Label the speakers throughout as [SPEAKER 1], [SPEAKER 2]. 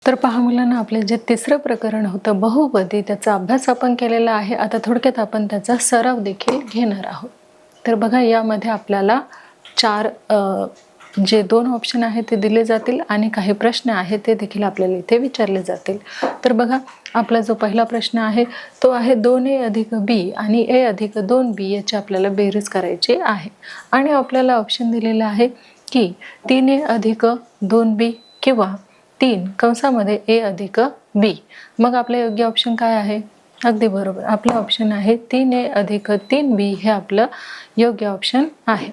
[SPEAKER 1] तर पहा मुलांना, आपले जे तिसरं प्रकरण होतं बहुपदी, त्याचा अभ्यास आपण केलेला आहे. आता थोडक्यात आपण त्याचा सराव देखील घेणार आहोत. तर बघा, यामध्ये आपल्याला जे 2 ऑप्शन आहेत ते दिले जातील आणि काही प्रश्न आहेत ते देखील आपल्याला इथे विचारले जातील. तर बघा, आपला जो पहिला प्रश्न आहे तो आहे 2a अधिक b आणि a अधिक 2b याची आपल्याला बेरीज करायची आहे. आणि आपल्याला ऑप्शन दिलेला आहे की 3a अधिक 2b किंवा 3 कंसामध्ये a अधिक b. मग आपलं योग्य ऑप्शन काय आहे? अगदी बरोबर, आपलं ऑप्शन आहे 3a अधिक 3b हे आपलं योग्य ऑप्शन आहे.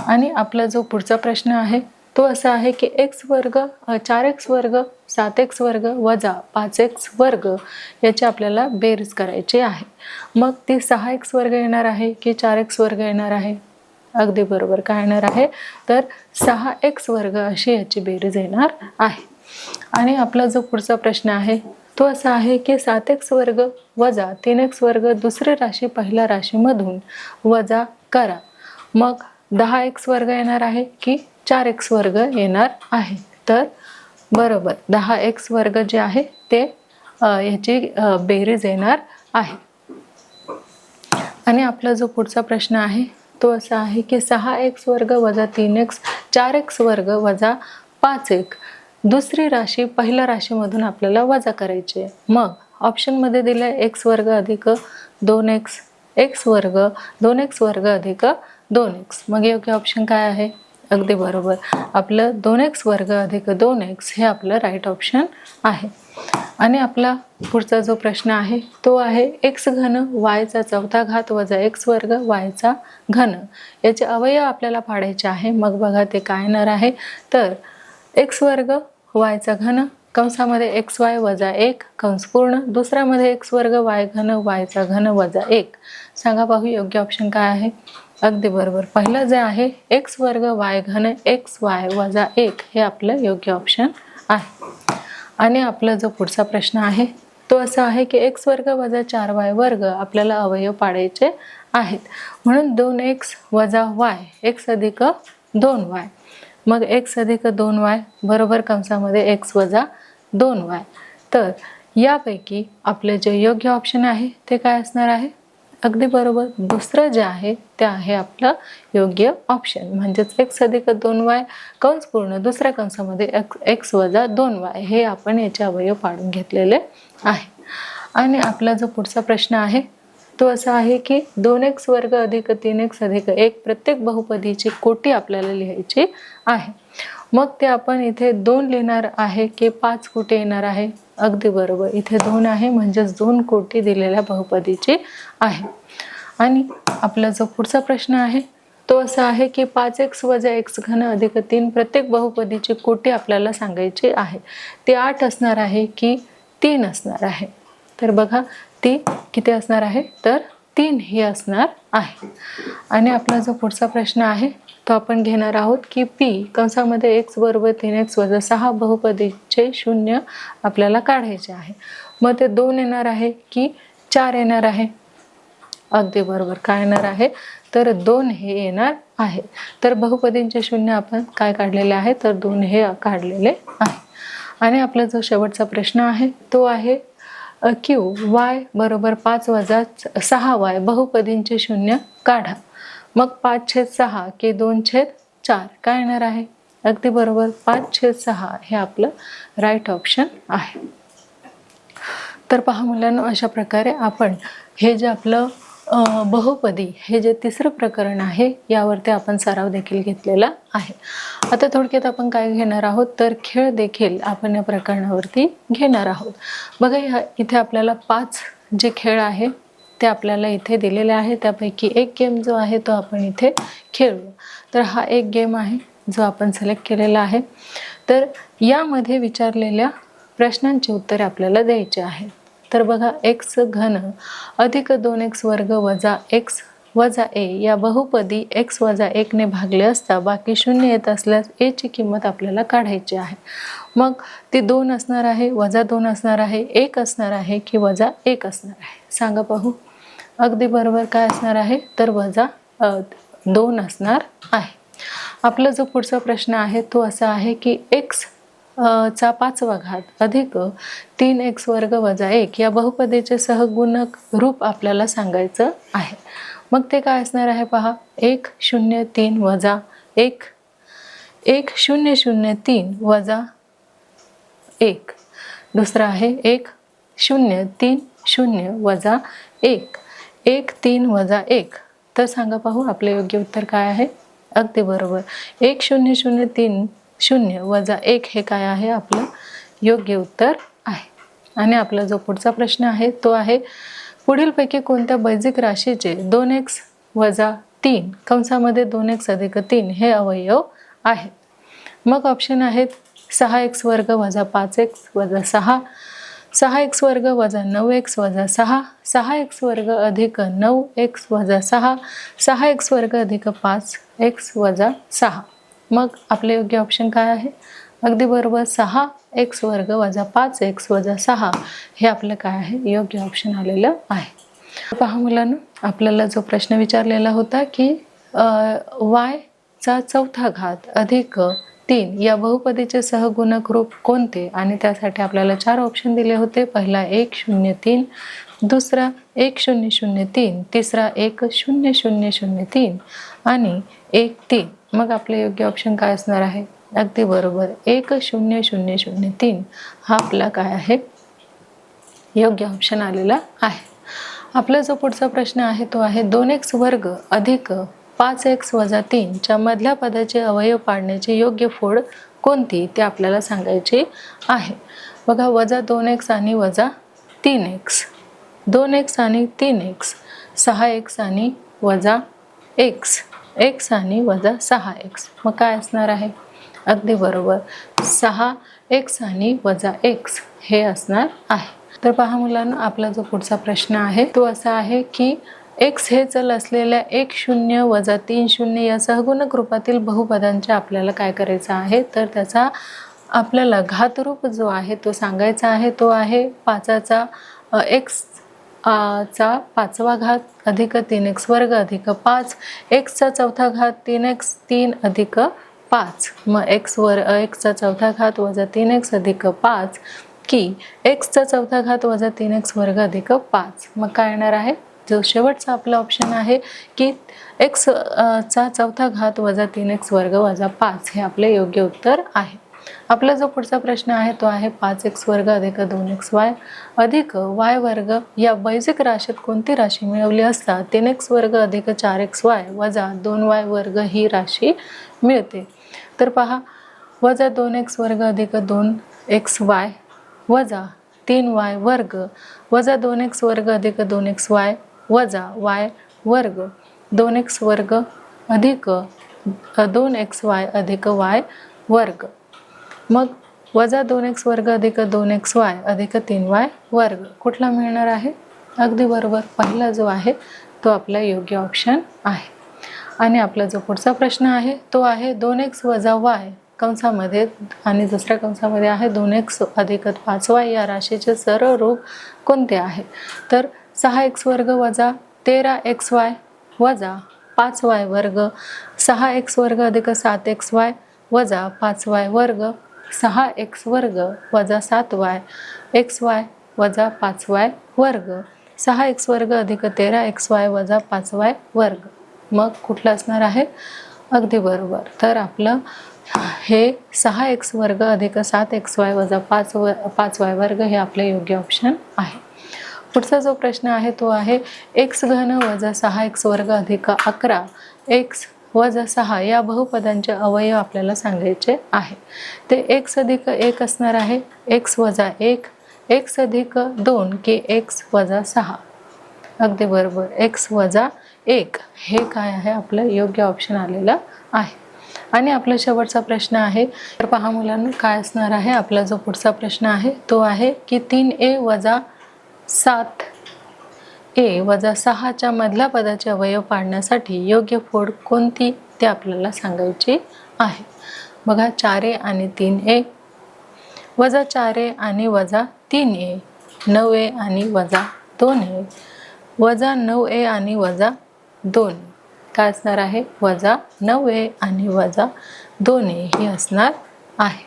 [SPEAKER 1] आणि आपला जो पुढचा प्रश्न आहे तो असा आहे की x वर्ग 4x वर्ग 7x वर्ग वजा 5x वर्ग याची आपल्याला बेरीज करायची आहे. मग ती 6x वर्ग येणार आहे की 4x वर्ग येणार आहे? अगदी बरोबर, काय येणार आहे तर 6x वर्ग अशी याची बेरीज येणार आहे. आणि आपला जो पुढचा प्रश्न आहे तो असा आहे की 7x वर्ग वजा 3x वर्ग दुसरी राशी पहिल्या राशीमधून वजा करा. मग 10x वर्ग येणार आहे की 4x वर्ग येणार आहे? तर बरोबर, 10x वर्ग जे आहे ते याची बेरीज येणार आहे. आणि आपला जो पुढचा प्रश्न आहे तो असा आहे की 6x वर्ग वजा 3x 4x वर्ग वजा 5x दुसरी राशी पहिल्या राशीमधून आपल्याला वजा करायची आहे. मग ऑप्शनमध्ये दिलं आहे x वर्ग अधिक 2x x वर्ग 2x वर्ग अधिक 2x. मग योग्य ऑप्शन काय आहे? अगदी बरोबर, आपलं 2x वर्ग अधिक 2x हे आपलं राईट ऑप्शन आहे. आणि आपला पुढचा जो प्रश्न आहे तो आहे x घन y चा 4था घात वजा x वर्ग y चा घन याचे अवयव आपल्याला पाडायचे आहे. मग बघा ते काय येणार आहे तर x वर्ग y चा घन कंसामध्ये xy वजा 1 कंस पूर्ण, दुसऱ्यामध्ये x वर्ग y घन y चा घन वजा 1. सांगा पाहू योग्य ऑप्शन काय आहे? अगदी बरोबर, पहिलं जे आहे x वर्ग y घन xy वजा 1 हे आपलं योग्य ऑप्शन आहे. आणि आपला जो पुढचा प्रश्न आहे तो असा आहे की x वर्ग वजा 4y वर्ग आपल्याला अवयव पाडायचे आहेत. म्हणून 2x वजा y x अधिक 2y. मग x अधिक 2y बरोबर कंसामध्ये x वजा 2y. तर यापैकी आपले जे योग्य ऑप्शन आहे ते काय असणार आहे? अगदी बरोबर, दुसरं जे आहे ते आहे आपलं योग्य ऑप्शन, म्हणजेच x अधिक 2y कंस पूर्ण दुसऱ्या कंसामध्ये x वजा 2y हे आपण याचे अवयव पाडून घेतलेले आहे. आणि आपला जो पुढचा प्रश्न आहे तो असा आहे की 2x वर्ग अधिक 3x अधिक 1 प्रत्येक बहुपदीची कोटी आपल्याला लिहायची आहे. मग ते आपण इथे 2 लिहिणार आहे की 5 कोटी येणार आहे? अगदी बरोबर, इथे 2 आहे म्हणजेच 2 कोटी दिलेल्या बहुपदीची आहे. आणि आपला जो पुढचा प्रश्न आहे तो असा आहे की 5x वजा x घन अधिक 3 प्रत्येक बहुपदीची कोटी आपल्याला सांगायची आहे. ती 8 असणार आहे की 3 असणार आहे? तर बघा, ती किती असणार आहे तर 3 ही असणार आहे. आणि आपला जो पुढचा प्रश्न आहे तो आपण घेणार आहोत की p कंसामध्ये x बरोबर 3x वजा 6 बहुपदीचे शून्य आपल्याला काढायचे आहे. मग ते 2 येणार आहे की 4 येणार आहे? अगदी बरोबर, काय येणार आहे तर 2 हे येणार आहे. तर बहुपदींचे शून्य आपण काय काढलेले आहे तर 2 हे काढलेले आहे. आणि आपला जो शेवटचा प्रश्न आहे तो आहे q y बरोबर 5 वजा 6y बहुपदींचे शून्य काढा. मग 5/6 की 2/4 काय येणार आहे? अगदी बरोबर, 5/6 हे आपलं राईट ऑप्शन आहे. तर पहा मुलांनो, अशा प्रकारे आपण हे जे आपलं बहुपदी हे जे तिसरं प्रकरण आहे यावरती आपण सराव देखील घेतलेला आहे. आता थोडक्यात आपण काय घेणार आहोत तर खेळ देखील आपण या प्रकरणावरती घेणार आहोत. बघा, इथे आपल्याला 5 जे खेळ आहे ते आपल्याला इथे दिलेले आहे. त्यापैकी एक गेम जो आहे तो आपण इथे खेळू. तर हा एक गेम आहे जो आपण सिलेक्ट केलेला आहे. तर यामध्ये विचारलेल्या प्रश्नांची उत्तरे आपल्याला द्यायची आहेत. तर बघा, x घन अधिक 2x वर्ग वजा x वजा a या बहुपदी x वजा 1 ने भागले असता बाकी 0 येत असल्यास a ची किंमत आपल्याला काढायची आहे. मग ती 2 असणार आहे, वजा 2 असणार आहे, 1 असणार आहे की वजा 1 असणार आहे? सांगा पाहू. अगदी बरोबर, काय असणार आहे तर वजा 2 असणार आहे. आपला जो पुढचा प्रश्न आहे तो असा आहे की x चा 5वा घात अधिक 3x वर्ग वजा 1 या बहुपदीचे सहगुणक रूप आपल्याला सांगायचं आहे. मग ते काय असणार आहे पहा. 1 0 3 वजा 1 1 0 0 3 वजा 1. दुसरा आहे 1 0 3 0 वजा 1 1 3 वजा 1. तर सांगा पाहू आपले योग्य उत्तर काय आहे. अगदी बरोबर 1 0 0 3 0 वजा 1 हे काय आहे आपलं योग्य उत्तर आहे. आणि आपला जो पुढचा प्रश्न आहे तो आहे पुढीलपैकी कोणत्या बेसिक राशीचे 2x वजा 3 कंसामध्ये 2x अधिक 3 हे अवयव आहेत. मग ऑप्शन आहेत 6x वर्ग वजा 5x वजा 6 6x वर्ग वजा 9x वजा 6 6x वर्ग अधिक 9x वजा 6 6x वर्ग अधिक 5x वजा 6. मग आपले योग्य ऑप्शन काय आहे. अगदी बरोबर 6x वर्ग वजा 5x वजा 6 हे आपलं काय आहे योग्य ऑप्शन आलेलं आहे. पहा मुलांनो आपल्याला जो प्रश्न विचारलेला होता की y चा चौथा घात अधिक 3 या बहुपदीचे सहगुणक रूप कोणते आणि त्यासाठी आपल्याला 4 ऑप्शन दिले होते. पहिला 1 0 3 दुसरा 1 0 0 3 तिसरा 1 0 0 0 3 आणि 1 3. मग आपले योग्य ऑप्शन काय असणार आहे. अगदी बरोबर 1 0 0 0 3 हा आपला काय आहे योग्य ऑप्शन आलेला आहे. आपला जो पुढचा प्रश्न आहे तो आहे 2x वर्ग अधिक 5x वजा 3 च्या मधल्या पदाचे अवयव पाडण्याची योग्य फोड कोणती ते आपल्याला सांगायचे आहे. बघा वजा 2x आणि वजा 3x 2x आणि 3x 6x आणि वजा x x आणि वजा 6x. मग काय असणार आहे. अगदी बरोबर 6x आणि वजा x हे असणार आहे. तर पहा मुलांना आपला जो पुढचा प्रश्न आहे तो असा आहे की x हे चल असलेल्या 1 0 वजा 3 0 या सहगुणक रूपातील बहुपदांचे आपल्याला काय करायचं आहे. तर त्याचा आपल्याला घातरूप जो आहे तो सांगायचा आहे. तो आहे 5चा x चा 5वा घात अधिक 3x वर्ग अधिक 5 x चा चौथा घात 3x 3 अधिक 5. मग x चा चौथा घात वजा 3x अधिक 5 की x चा चौथा घात वजा 3x वर्ग अधिक 5. मग काय येणार आहे. जो शेवटचा आपला ऑप्शन आहे की x चा चौथा घात वजा 3x वर्ग वजा 5 हे आपले योग्य उत्तर आहे. आपला जो पुढचा प्रश्न आहे तो आहे 5x वर्ग अधिक 2xy अधिक y वर्ग या बेसिक राशीत कोणती राशी मिळवली असता 3x वर्ग अधिक 4xy वजा 2y वर्ग ही राशी मिळते. तर पहा वजा 2x वर्ग अधिक 2xy वजा 3y वर्ग वजा 2x वर्ग अधिक 2xy वजा y वर्ग 2x वर्ग अधिक 2xy अधिक y वर्ग. मग वजा 2x वर्ग अधिक 2xy अधिक 3y वर्ग कुठला मिळणार आहे. अगदी बरोबर पहिला जो आहे तो आपला योग्य ऑप्शन आहे. आणि आपला जो पुढचा प्रश्न आहे तो आहे 2x वजा y कंसामध्ये आणि दुसऱ्या कंसामध्ये आहे 2x अधिक 5y या राशीचे सरळ रूप कोणते आहे. तर 6x वर्ग वजा 13xy वजा 5y वर्ग 6x वर्ग अधिक 7xy वजा 5y वर्ग 6x वर्ग वजा 7y xy वजा 5y वर्ग 6x वर्ग अधिक 13xy वजा 5y वर्ग. मग कुठलं असणार आहे. अगदी बरोबर तर आपलं हे 6x वर्ग अधिक 7xy वजा 5y वर्ग हे आपले योग्य ऑप्शन आहे. पुढचा जो प्रश्न आहे तो आहे x घन वजा 6x वर्ग अधिक 11 x वजा 6 या बहुपदांचे अवयव आपल्याला सांगायचे आहे. ते x अधिक 1 असणार आहे. x वजा 1 x अधिक 2 की x वजा 6. अगदी बरोबर x वजा 1 हे काय आहे आपलं योग्य ऑप्शन आलेलं आहे. आणि आपला शेवटचा प्रश्न आहे तर पहा मुलांना काय असणार आहे. आपला जो पुढचा प्रश्न आहे तो आहे की 3a वजा 7a वजा 6 च्या मधल्या पदाचे अवयव पाडण्यासाठी योग्य फोड कोणती ते आपल्याला सांगायची आहे. बघा 4a आणि 3a वजा 4a आणि वजा 3a 9a आणि वजा 2a वजा 9a आणि वजा 2 काय असणार आहे वजा 9a आणि वजा 2a हे असणार आहे.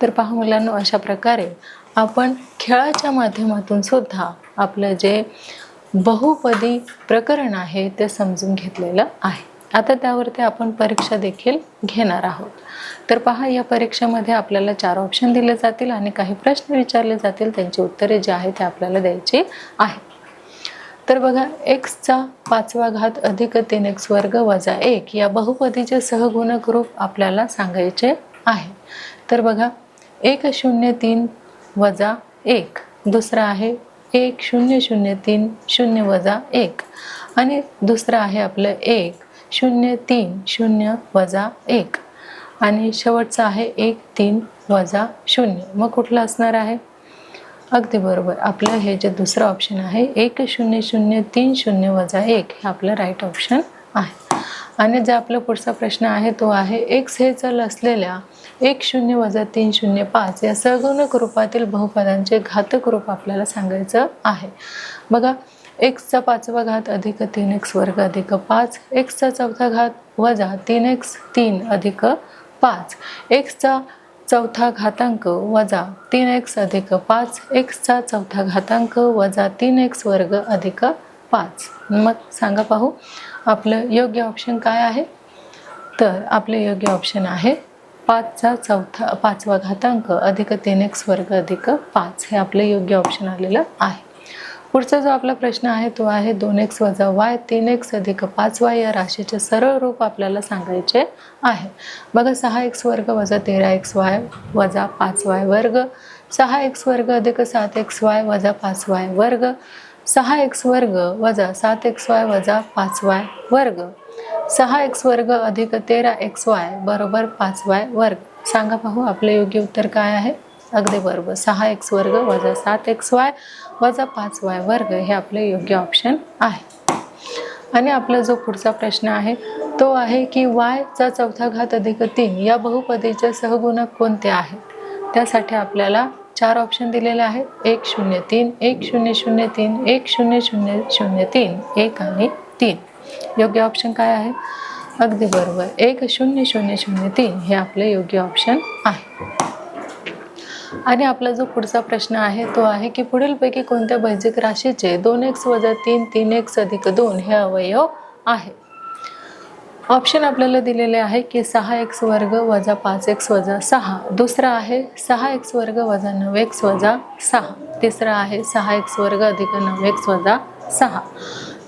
[SPEAKER 1] तर पहा मुलांनो, अशा प्रकारे आपण खेळाच्या माध्यमातून सुद्धा आपलं जे बहुपदी प्रकरण आहे ते समजून घेतलेलं आहे. आता त्यावरती आपण परीक्षा देखील घेणार आहोत. तर पहा, या परीक्षेमध्ये आपल्याला 4 ऑप्शन दिले जातील आणि काही प्रश्न विचारले जातील. त्यांची उत्तरे जी आहेत ते आपल्याला द्यायची आहेत. तर बघा, x चा 5वा घात अधिक 3x वर्ग वजा 1 या बहुपदीचे सहगुणक रूप आपल्याला सांगायचे आहे. तर बघा, 103 वजा 1, दुसरा आहे 1003 0 वजा 1 आणि दुसरं आहे आपलं 1030 वजा 1 आणि शेवटचं आहे 13 वजा 0. मग कुठलं असणार आहे? अगदी बरोबर, आपलं हे जे दुसरं ऑप्शन आहे 1003 वजा 1 हे आपलं राईट ऑप्शन आहे. आणि जे आपला पुढचा प्रश्न आहे तो आहे x हे चल असलेल्या 10 वजा 305 या सहगुणक रूपातील बहुपदांचे घातक रूप आपल्याला सांगायचं आहे. बघा, x चा 5वा घात अधिक 3x वर्ग अधिक 5, x चा 4था घात वजा 3x 3 अधिक 5, x चा 4था घातांक वजा 3x अधिक 5, x चा 4था घातांक वजा 3x वर्ग अधिक 5. मग सांगा पाहू, आपलं योग्य ऑप्शन काय आहे? तर आपले योग्य ऑप्शन आहे 5वा घातांक अधिक 3x वर्ग अधिक 5 हे आपलं योग्य ऑप्शन आलेलं आहे. पुढचा जो आपला प्रश्न आहे तो आहे 2x वजा y 3x अधिक 5y या राशीचे सरळ रूप आपल्याला सांगायचे आहे. बघा, 6x वर्ग वजा 13xy वजा 5y वर्ग, 6x वर्ग अधिक 7xy वजा 5y वर्ग, 6x वर्ग वजा 7xy वजा 5y वर्ग, 6x वर्ग अधिक 13xy बरोबर 5y वर्ग. सांगा पाहू, आपले योग्य उत्तर काय आहे? अगदी बरोबर, 6x वर्ग वजा 7xy वजा 5y वर्ग हे आपले योग्य ऑप्शन आहे. आणि आपला जो पुढचा प्रश्न आहे तो आहे की y चा 4था घात अधिक 3 या बहुपदीचे सहगुणक कोणते आहेत? त्यासाठी आपल्याला 4 ऑप्शन दिलेले आहेत, 103 1003 10003 1 आणि 3. योग्य ऑप्शन काय आहे? अगदी बरोबर, 10003 हे आपले योग्य ऑप्शन आहे. आणि आपला जो पुढचा प्रश्न आहे तो आहे की पुढीलपैकी कोणत्या बेसिक राशीचे 2x वजा 3 3x अधिक 2 हे अवयव आहे? ऑप्शन आपल्याला दिलेले आहे की 6x वर्ग वजा 5x वजा 6, दुसरा आहे 6x वर्ग वजा 9x वजा 6, तिसरा आहे 6x वर्ग अधिक 9x वजा 6,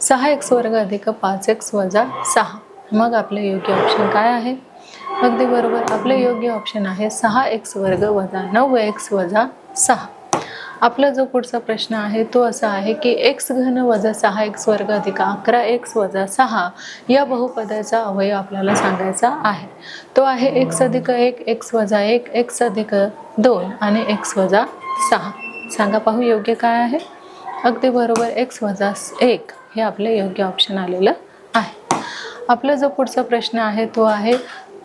[SPEAKER 1] 6x वर्ग अधिक 5x वजा 6. मग आपले योग्य ऑप्शन काय आहे? अगदी बरोबर, आपले योग्य ऑप्शन आहे 6x वर्ग वजा 9x वजा 6. आपला जो पुढचा प्रश्न आहे तो असा आहे की x घन वजा 6x वर्ग अधिक 11x वजा 6 या बहुपदाचा अवयव आपल्याला सांगायचा आहे. तो आहे x अधिक 1 x वजा 1 x अधिक 2 आणि x वजा 6. सांगा पाहू, योग्य काय आहे? अगदी बरोबर, x वजा 1 हे आपले योग्य ऑप्शन आलेलं आहे. आपला जो पुढचा प्रश्न आहे तो आहे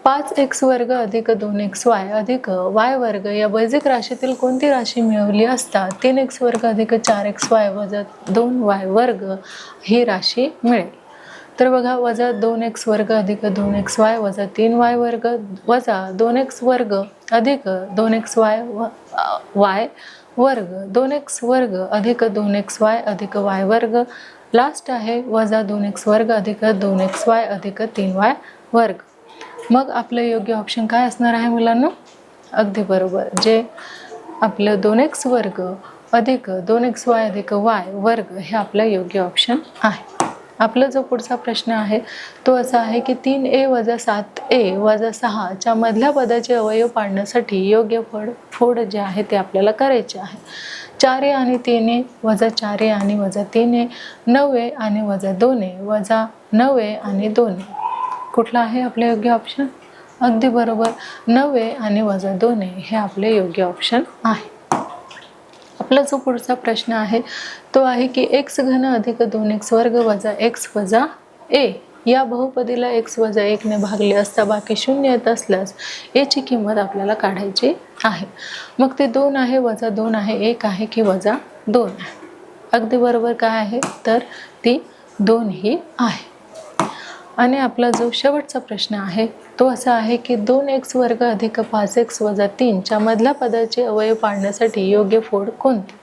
[SPEAKER 1] 5x वर्ग अधिक 2xy अधिक y वर्ग या बेसिक राशीतील कोणती राशी मिळवली असता 3x वर्ग अधिक 4xy वजा 2y वर्ग ही राशी मिळेल? तर बघा, वजा 2x वर्ग अधिक 2xy वजा 3y वर्ग वजा 2x वर्ग अधिक 2xy y वर्ग 2x वर्ग अधिक 2xy अधिक y वर्ग, लास्ट आहे वजा 2x वर्ग अधिक 2xy अधिक 3y वर्ग. मग आपलं योग्य ऑप्शन काय असणार आहे मुलांना? अगदी बरोबर, जे आपलं 2x वर्ग अधिक 2xy अधिक y वर्ग हे आपलं योग्य ऑप्शन आहे. आपला जो पुढचा प्रश्न आहे तो असा आहे की 3a वजा 7a वजा 6 च्या मधल्या पदाचे अवयव पाडण्यासाठी योग्य फोड जे आहे ते आपल्याला करायचे आहे. 4a आणि 3a वजा 4a आणि वजा 3a, 9a आणि वजा 2a वजा 9a आणि 2a. कुठला आहे आपले योग्य ऑप्शन? अगदी बरोबर, 9a आणि वजा 2a हे आपले योग्य ऑप्शन आहे. आपला जो पुढचा प्रश्न आहे तो आहे की x घन अधिक 2x वर्ग वजा x वजा a या बहुपदीला x वजा 1 ने भागले असता बाकी 0 येत असल्यास a ची किंमत आपल्याला काढायची आहे. मग ते 2 आहे वजा 2 आहे 1 आहे की वजा 2 आहे? अगदी बरोबर, काय आहे तर ती 2 ही आहे. आणि आपला जो शेवटचा प्रश्न आहे तो असा आहे की 2x वर्ग अधिक 5x वजा 3 च्या मधल्या पदाचे अवयव पाडण्यासाठी योग्य फोड कोणती?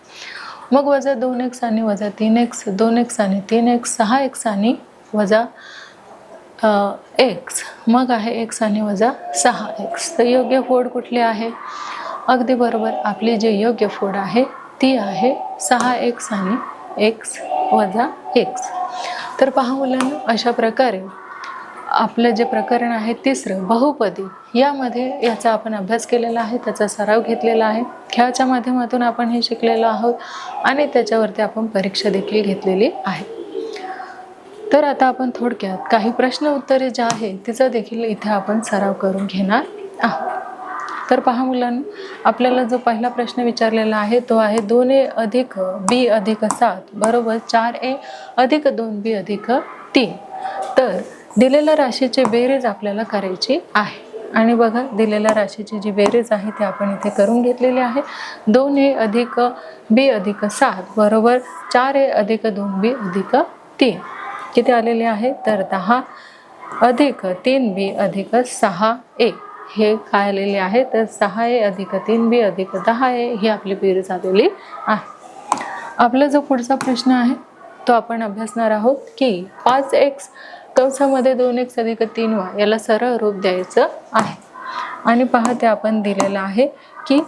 [SPEAKER 1] मग वजा 2x आणि वजा 3x, 2x आणि 3x, 6x आणि वजा x, मग आहे x आणि वजा 6x. तर योग्य फोड कुठली आहे? अगदी बरोबर, आपली जी योग्य फोड आहे ती आहे 6x आणि x वजा x. तर पहा मुलांनो, अशा प्रकारे आपलं जे प्रकरण आहे तिसरं बहुपदी, यामध्ये याचा आपण अभ्यास केलेला आहे, त्याचा सराव घेतलेला आहे. खेळाच्या माध्यमातून आपण हे शिकलेलो आहोत आणि त्याच्यावरती आपण परीक्षा देखील घेतलेली आहे. तर आता आपण थोडक्यात काही प्रश्न उत्तरे जे आहे तिचा देखील इथे आपण सराव करून घेणार आहोत. तर पहा मुलांनो, आपल्याला जो पहिला प्रश्न विचारलेला आहे तो आहे 2a अधिक b अधिक 7 बरोबर 4a अधिक 2b अधिक 3. तर दिलेल्या राशीची बेरीज आपल्याला करायची आहे. आणि बघा, दिलेल्या राशीची जी बेरीज आहे ती आपण इथे करून घेतलेली आहे. 2a अधिक b अधिक 7 बरोबर 4a अधिक 2b अधिक 3 किती आलेले आहे? तर 10 अधिक 3b अधिक 6a हे काय आलेले आहे? तर 6a अधिक 3b अधिक 10a ही आपली बेरीज आलेली आहे. आपला जो पुढचा प्रश्न आहे तो आपण अभ्यासणार आहोत की 5x कंसामध्ये 2x अधिक 3y याला सरळ रूप द्यायचं आहे. आणि पहा, ते आपण दिलेलं आहे की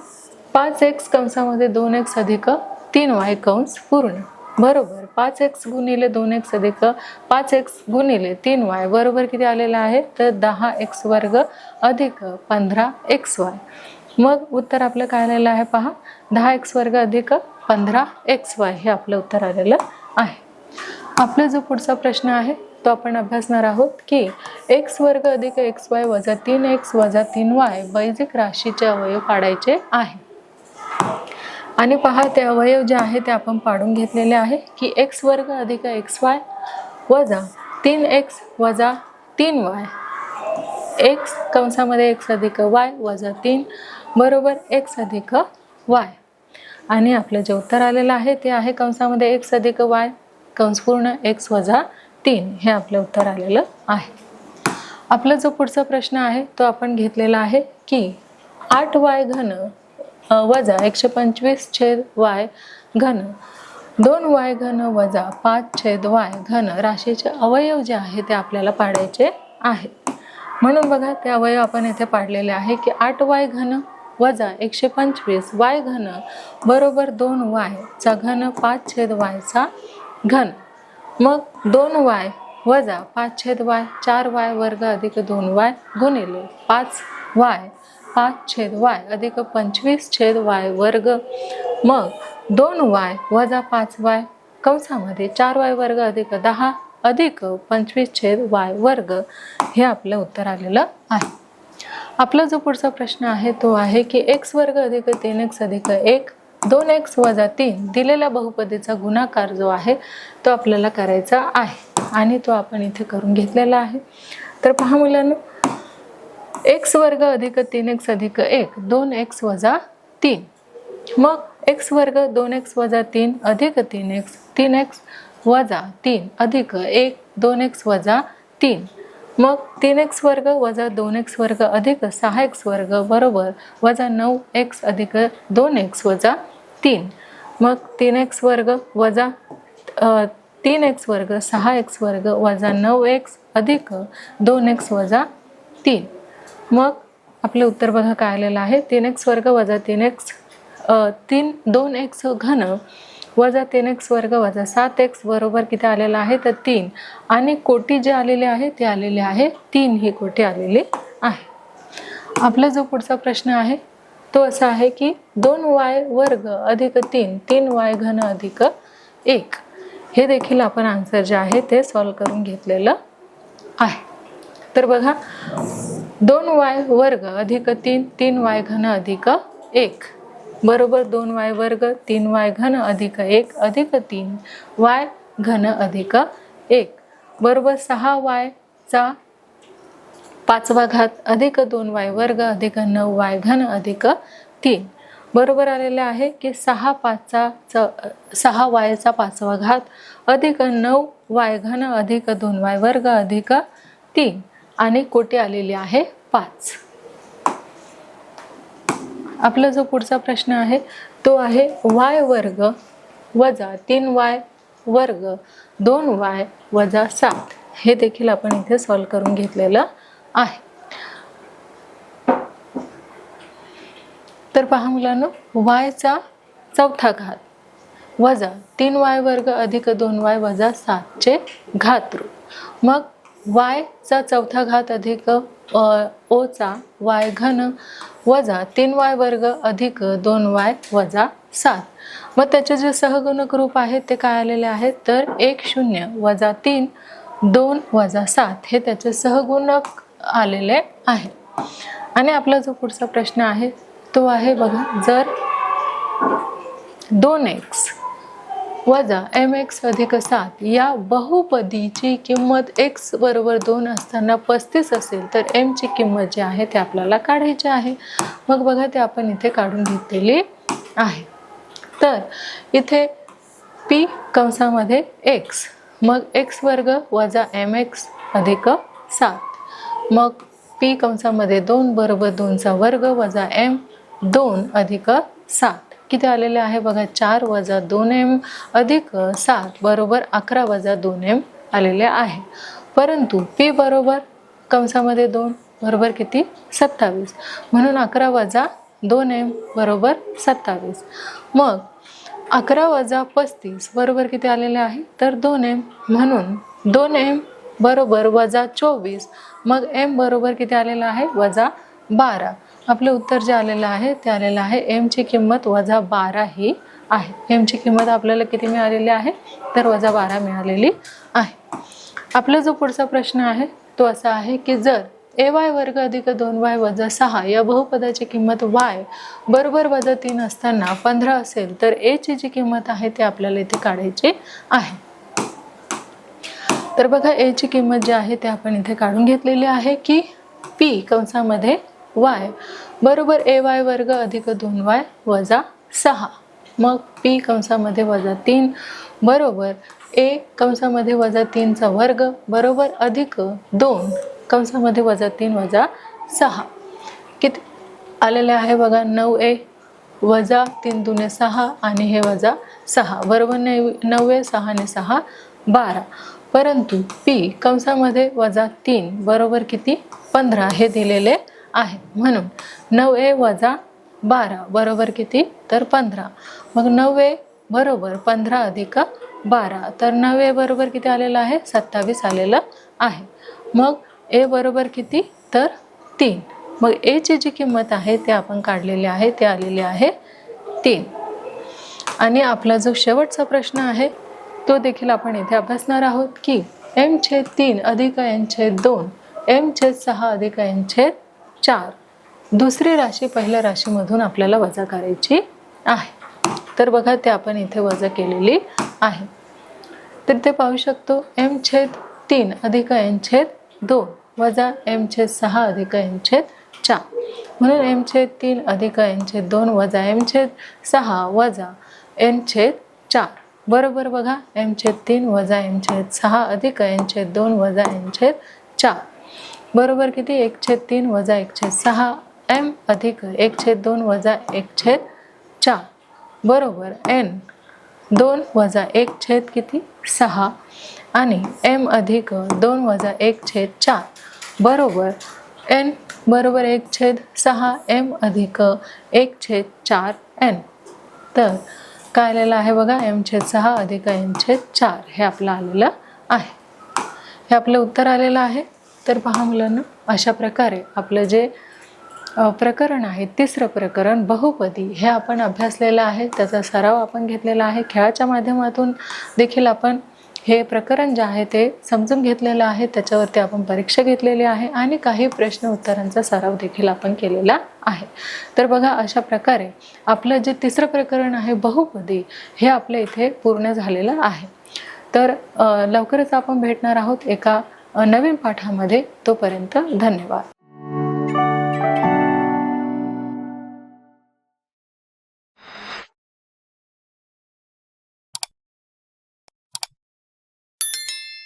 [SPEAKER 1] 5x कंसामध्ये 2x अधिक 3y कंस पूर्ण बरोबर 5x गुणिले 2x अधिक 5x गुणिले 3y बरोबर किती आलेलं आहे? तर 10x वर्ग अधिक 15xy. मग उत्तर आपलं काय आलेलं आहे? पहा, 10x वर्ग अधिक 15xy हे आपलं उत्तर आलेलं आहे. आपला जो पुढचा प्रश्न आहे तो आपण अभ्यासणार आहोत की x वर्ग अधिक xy वजा 3x वजा 3y बैजिक राशीचे अवयव पाडायचे आहे. आणि पहा, ते अवयव जे आहे ते आपण पाडून घेतलेले आहे की x वर्ग अधिक xy वजा 3x वजा 3y, x कंसामध्ये x अधिक y वजा 3 बरोबर x अधिक y. आणि आपलं जे उत्तर आलेलं आहे ते आहे कंसामध्ये x अधिक y कंस पूर्ण x वजा 3 हे आपलं उत्तर आलेलं आहे. आपला जो पुढचा प्रश्न आहे तो आपण घेतलेला आहे की 8y घन वजा 125 छेद y घन 2y घन वजा 5 छेद y घन राशीचे अवयव जे आहे ते आपल्याला पाडायचे आहे. म्हणून बघा, ते अवयव आपण येथे पाडलेले आहे की 8y घन वजा 125 y घन बरोबर 2y चा घन 5 छेद y चा घन. मग 2y वजा 5 छेद y 4y वर्ग अधिक 2y गुणिले 5y 5 छेद y अधिक 25 छेद y वर्ग. मग 2y वजा 5y कंसामध्ये 4y वर्ग अधिक 10 अधिक 25 छेद y वर्ग हे आपलं उत्तर आलेलं आहे. आपला जो पुढचा प्रश्न आहे तो आहे की x वर्ग अधिक 3x अधिक 1 2x वजा 3 दिलेल्या बहुपदीचा गुणाकार जो आहे तो आपल्याला करायचा आहे आणि तो आपण इथे करून घेतलेला आहे. तर पहा मुलांनो, x वर्ग अधिक 3x अधिक 1 2x वजा 3 मग x वर्ग 2x वजा 3 अधिक 3x 3x वजा 3 अधिक 1 2x वजा 3 मग 3x वर्ग वजा 2x वर्ग अधिक 6x वर्ग बरोबर वजा 9x अधिक 2x वजा 3 मग 3x वर्ग वजा 3x वर्ग 6x वर्ग वजा 9x अधिक 2x वजा 3 मग आपले उत्तर बघा काय आलेलं आहे. 3x वर्ग वजा 3x 2x घन वजा 3x वर्ग वजा 7x बरोबर किती आलेलं आहे? तर 3 आणि कोटी जे आलेले आहे ते आलेले आहे 3 ही कोटी आलेली आहे. आपला जो पुढचा प्रश्न आहे तो असा आहे की 2y वर्ग अधिक 3 3y घन अधिक 1 हे देखील आपण आन्सर जे आहे ते सॉल्व करून घेतलेलं आहे. तर बघा, 2y वर्ग अधिक 3 3y घन अधिक 1 बरोबर 2y वर्ग 3y घन अधिक 1 अधिक 3y घन अधिक 1 बरोबर 6y चा 5वा घात अधिक 2y वर्ग अधिक 9y घन अधिक 3 बरोबर आलेले आहे की 6y चा 5वा घात अधिक 9y घन अधिक 2y वर्ग अधिक 3 आणि कोटी आलेली आहे 5. आपला जो पुढचा प्रश्न आहे तो आहे y वर्ग वजा 3y वर्ग 2y वजा 7. हे देखील आपण इथे सॉल्व करून घेतलेलं आहे. तर पहा मुलांनो, y चा चौथा घात वजा 3y वर्ग अधिक 2y वजा 7 चे घातरूप. मग y चा चौथा घात अधिक o चा y घन वजा 3y वर्ग अधिक 2y वजा 7. मग त्याचे जे सहगुणक रूप आहेत ते काय आलेले आहेत तर 1 0 वजा 3 2 वजा 7 हे त्याचे सहगुणक आलेले आहे. आणि आपला जो पुढचा प्रश्न आहे तो आहे बघा, जर 2x वजा mx अधिक 7 या बहुपदीची किंमत x बरोबर 2 असताना 35 असेल तर m ची किंमत जी आहे ते आपल्याला काढायची आहे. मग बघा ते आपण इथे काढून घेतलेली आहे. तर इथे p कंसामध्ये x, मग x वर्ग वजा mx अधिक 7, मग p कंसामध्ये 2 बरोबर 2 चा वर्ग वजा m 2 अधिक 7 किती आलेले आहे बघा, 4 वजा 2m अधिक 7 बरोबर 11 वजा 2m आलेले आहे. परंतु p बरोबर कंसामध्ये 2 बरोबर किती 27, म्हणून 11 वजा 2m बरोबर 27. मग 11 वजा 35 बरोबर किती आलेले आहे तर 2m, म्हणून 2m बरोबर वजा 24, मग m बरोबर किती आलेला आहे वजा 12. आपले उत्तर जे आलेलं आहे ते आलेलं आहे m ची किंमत वजा 12 ही आहे. m ची किंमत आपल्याला किती मिळालेली आहे तर वजा 12 मिळालेली आहे. आपला जो पुढचा प्रश्न आहे तो असा आहे की जर ay वर्ग अधिक 2y वजा 6 या बहुपदाची किंमत y बरोबर वजा 3 असताना 15 असेल तर a ची जी किंमत आहे ते आपल्याला इथे काढायची आहे. तर बघा a ची किंमत जी आहे ते आपण इथे काढून घेतलेली आहे की p कंसामध्ये y बरोबर ay वर्ग अधिक 2y वजा 6, मग p कंसामध्ये वजा 3 बरोबर a कंसामध्ये वजा 3 चा वर्ग बरोबर अधिक 2 कंसामध्ये वजा 3 वजा 6 किती आलेले आहे बघा, 9a वजा 3 दुने 6 आणि हे वजा 6 बरोबर 9a 6 ने 6 12. परंतु p कंसामध्ये वजा 3 बरोबर किती 15 हे दिलेले आहे, म्हणून 9a वजा 12 बरोबर किती तर 15. मग 9a बरोबर 15 अधिक 12 तर 9a बरोबर किती आलेलं आहे 27 आलेलं आहे. मग a बरोबर किती तर 3, मग a ची जी किंमत आहे ते आपण काढलेली आहे ते आलेले आहे 3. आणि आपला जो शेवटचा प्रश्न आहे तो देखील आपण इथे अभ्यासणार आहोत की m/3 अधिक n/2 m/6 अधिक n/4 दुसरी राशी पहिल्या राशीमधून आपल्याला वजा करायची आहे. तर बघा ते आपण इथे वजा केलेली आहे. तर ते पाहू शकतो m/3 अधिक n/2 वजा m/6 अधिक n/4, म्हणून m/3 अधिक n/2 वजा m/6 वजा n/4 बरोबर बघा m/3 वजा m/6 अधिक n/2 वजा n/4 बरोबर किती 1/3 वजा 1/6 m अधिक 1/2 वजा 1/4 बरोबर n 2 वजा 1 किती 6 आणि m अधिक 2 वजा 1/4 बरोबर n बरोबर 1/6 m अधिक 1/4 n. तर काय आलेलं आहे बघा m/6 अधिक n/4 हे आपलं आलेलं आहे. हे आपलं उत्तर आलेलं आहे. तर पहा मुलांना, अशा प्रकारे आपलं जे प्रकरण आहे तिसरं प्रकरण बहुपदी हे आपण अभ्यासलेलं आहे. त्याचा सराव आपण घेतलेला आहे. खेळाच्या माध्यमातून देखील आपण हे प्रकरण जे आहे ते समजून घेतलेलं आहे. त्याच्यावरती आपण परीक्षा घेतलेली आहे आणि काही प्रश्न उत्तरांचा सराव देखील आपण केलेला आहे. तर बघा अशा प्रकारे आपलं जे तिसरं प्रकरण आहे बहुपदी हे आपल्या इथे पूर्ण झालेलं आहे. तर लवकरच आपण भेटणार आहोत एका नवीन पाठामध्ये. तोपर्यंत धन्यवाद.